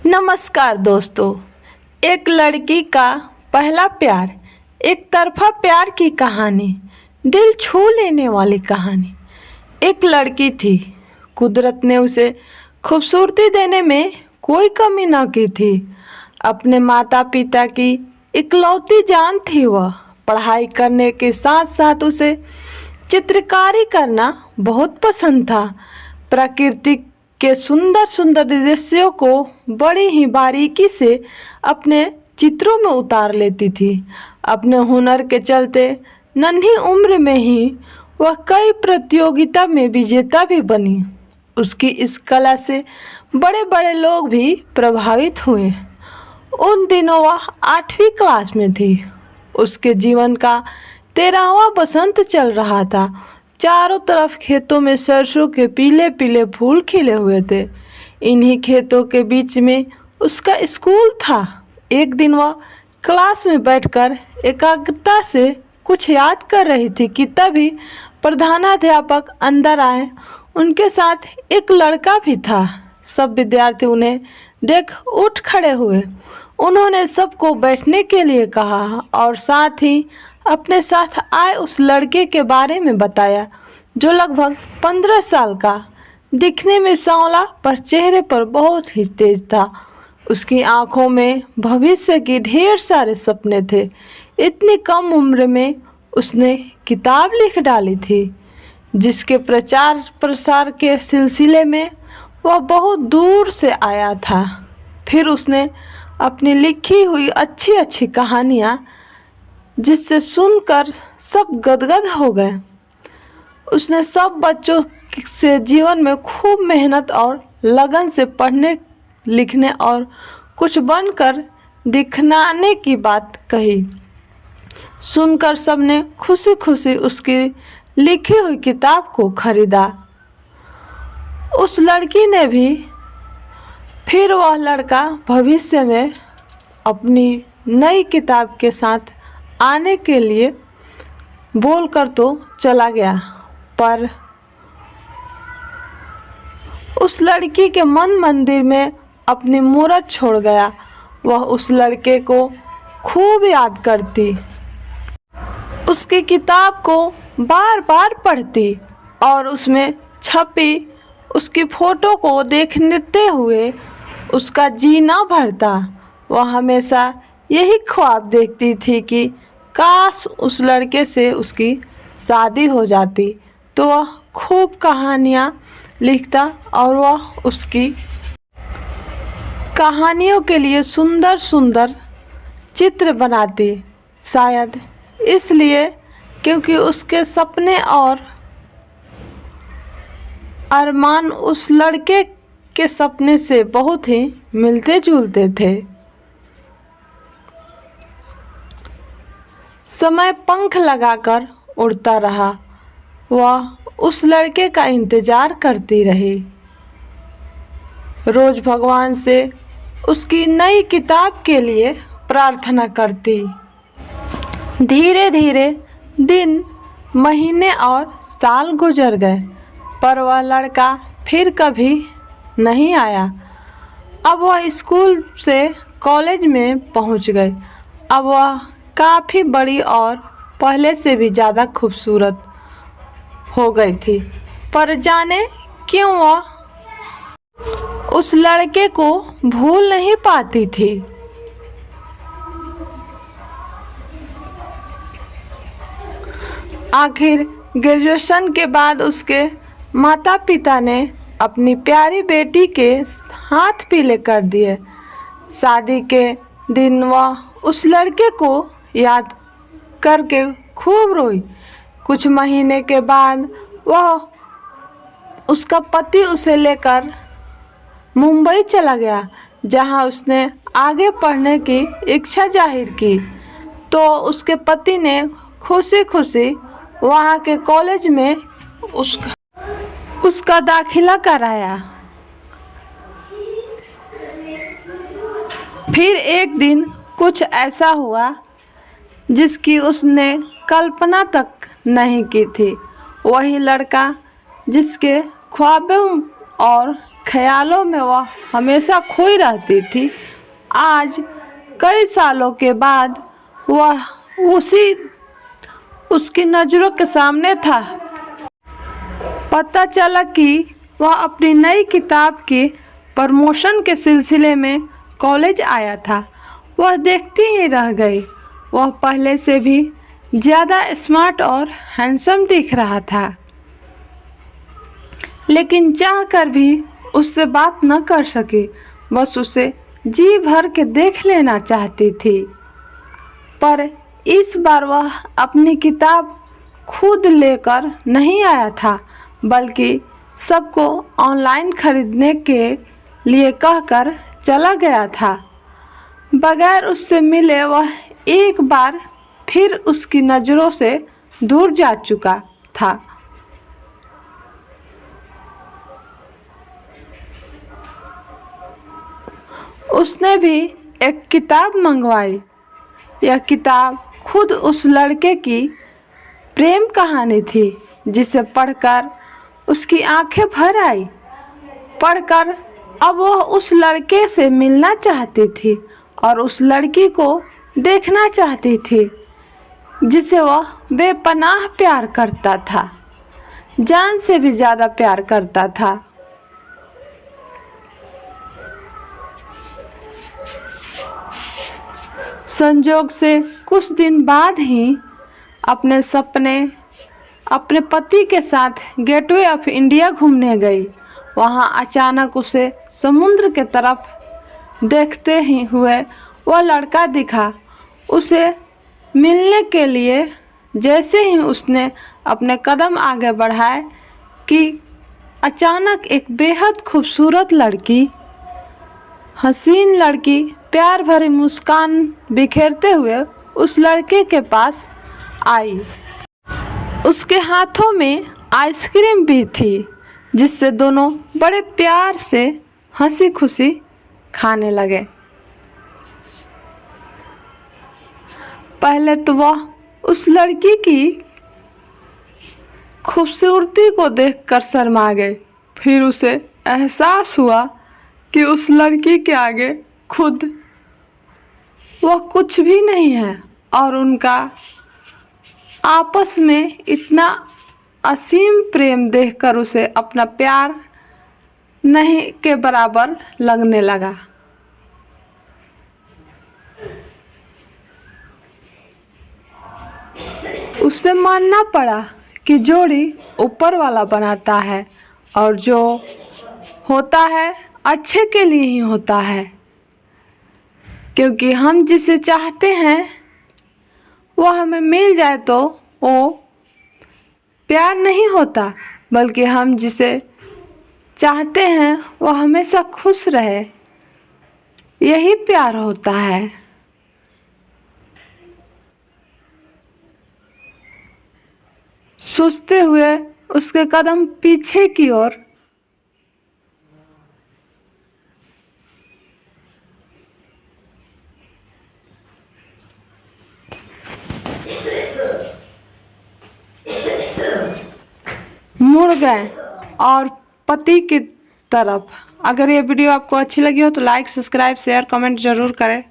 नमस्कार दोस्तों। एक लड़की का पहला प्यार, एक तरफा प्यार की कहानी, दिल छू लेने वाली कहानी। एक लड़की थी, कुदरत ने उसे खूबसूरती देने में कोई कमी न की थी। अपने माता पिता की इकलौती जान थी वह। पढ़ाई करने के साथ साथ उसे चित्रकारी करना बहुत पसंद था। प्रकृति के सुंदर सुंदर दृश्यों को बड़ी ही बारीकी से अपने चित्रों में उतार लेती थी। अपने हुनर के चलते नन्ही उम्र में ही वह कई प्रतियोगिता में विजेता भी बनी। उसकी इस कला से बड़े बड़े लोग भी प्रभावित हुए। उन दिनों वह 8वीं क्लास में थी। उसके जीवन का 13वां बसंत चल रहा था। चारों तरफ खेतों में सरसों के पीले पीले फूल खिले हुए थे। इन्हीं खेतों के बीच में उसका स्कूल था। एक दिन वह क्लास में बैठकर एकाग्रता से कुछ याद कर रही थी कि तभी प्रधानाध्यापक अंदर आए। उनके साथ एक लड़का भी था। सब विद्यार्थी उन्हें देख उठ खड़े हुए। उन्होंने सबको बैठने के लिए कहा और साथ ही अपने साथ आए उस लड़के के बारे में बताया, जो लगभग 15 साल का, दिखने में सांवला पर चेहरे पर बहुत ही तेज था। उसकी आंखों में भविष्य की ढेर सारे सपने थे। इतनी कम उम्र में उसने किताब लिख डाली थी, जिसके प्रचार प्रसार के सिलसिले में वह बहुत दूर से आया था। फिर उसने अपनी लिखी हुई अच्छी अच्छी कहानियाँ, जिससे सुनकर सब गदगद हो गए। उसने सब बच्चों से जीवन में खूब मेहनत और लगन से पढ़ने लिखने और कुछ बनकर दिखलाने की बात कही। सुनकर सबने खुशी खुशी उसकी लिखी हुई किताब को खरीदा। उस लड़की ने भी। फिर वह लड़का भविष्य में अपनी नई किताब के साथ आने के लिए बोलकर तो चला गया, पर उस लड़की के मन मंदिर में अपनी मूरत छोड़ गया। वह उस लड़के को खूब याद करती, उसकी किताब को बार बार पढ़ती और उसमें छपी उसकी फ़ोटो को देखते हुए उसका जी न भरता। वह हमेशा यही ख्वाब देखती थी कि काश उस लड़के से उसकी शादी हो जाती, तो वह खूब कहानियाँ लिखता और वह उसकी कहानियों के लिए सुंदर सुंदर चित्र बनाती। शायद इसलिए क्योंकि उसके सपने और अरमान उस लड़के के सपने से बहुत ही मिलते जुलते थे। समय पंख लगाकर उड़ता रहा। वह उस लड़के का इंतज़ार करती रही। रोज भगवान से उसकी नई किताब के लिए प्रार्थना करती। धीरे धीरे दिन, महीने और साल गुजर गए, पर वह लड़का फिर कभी नहीं आया। अब वह स्कूल से कॉलेज में पहुंच गई। अब वह काफ़ी बड़ी और पहले से भी ज़्यादा खूबसूरत हो गई थी, पर जाने क्यों वह उस लड़के को भूल नहीं पाती थी। आखिर ग्रेजुएशन के बाद उसके माता पिता ने अपनी प्यारी बेटी के हाथ पीले कर दिए। शादी के दिन वह उस लड़के को याद करके खूब रोई। कुछ महीने के बाद वह उसका पति उसे लेकर मुंबई चला गया, जहां उसने आगे पढ़ने की इच्छा जाहिर की। तो उसके पति ने खुशी खुशी वहां के कॉलेज में उसका दाखिला कराया। फिर एक दिन कुछ ऐसा हुआ जिसकी उसने कल्पना तक नहीं की थी। वही लड़का जिसके ख्वाबों और ख्यालों में वह हमेशा खोई रहती थी। आज कई सालों के बाद वह उसकी नज़रों के सामने था। पता चला कि वह अपनी नई किताब के प्रमोशन के सिलसिले में कॉलेज आया था। वह देखती ही रह गई। वह पहले से भी ज़्यादा स्मार्ट और हैंडसम दिख रहा था, लेकिन चाहकर भी उससे बात न कर सकी। बस उसे जी भर के देख लेना चाहती थी। पर इस बार वह अपनी किताब खुद लेकर नहीं आया था, बल्कि सबको ऑनलाइन खरीदने के लिए कहकर चला गया था। बगैर उससे मिले वह एक बार फिर उसकी नज़रों से दूर जा चुका था। उसने भी एक किताब मंगवाई। यह किताब खुद उस लड़के की प्रेम कहानी थी, जिसे पढ़कर उसकी आंखें भर आई। पढ़कर अब वह उस लड़के से मिलना चाहती थी और उस लड़की को देखना चाहती थी, जिसे वह बेपनाह प्यार करता था, जान से भी ज़्यादा प्यार करता था। संजोग से कुछ दिन बाद ही अपने सपने अपने पति के साथ गेटवे ऑफ इंडिया घूमने गई। वहां अचानक उसे समुद्र के तरफ देखते ही हुए वह लड़का दिखा। उसे मिलने के लिए जैसे ही उसने अपने कदम आगे बढ़ाए कि अचानक एक बेहद खूबसूरत लड़की, हसीन लड़की प्यार भरी मुस्कान बिखेरते हुए उस लड़के के पास आई। उसके हाथों में आइसक्रीम भी थी, जिससे दोनों बड़े प्यार से हंसी खुशी खाने लगे। पहले तो वह उस लड़की की खूबसूरती को देखकर शर्मा गए। फिर उसे एहसास हुआ कि उस लड़की के आगे खुद वह कुछ भी नहीं है और उनका आपस में इतना असीम प्रेम देखकर उसे अपना प्यार नहीं के बराबर लगने लगा। उसे मानना पड़ा कि जोड़ी ऊपर वाला बनाता है और जो होता है अच्छे के लिए ही होता है, क्योंकि हम जिसे चाहते हैं वो हमें मिल जाए तो वो प्यार नहीं होता, बल्कि हम जिसे चाहते हैं वो हमेशा खुश रहे, यही प्यार होता है। सोचते हुए उसके कदम पीछे की ओर मुड़ गए और पति की तरफ। अगर ये वीडियो आपको अच्छी लगी हो तो लाइक, सब्सक्राइब, शेयर, कमेंट जरूर करें।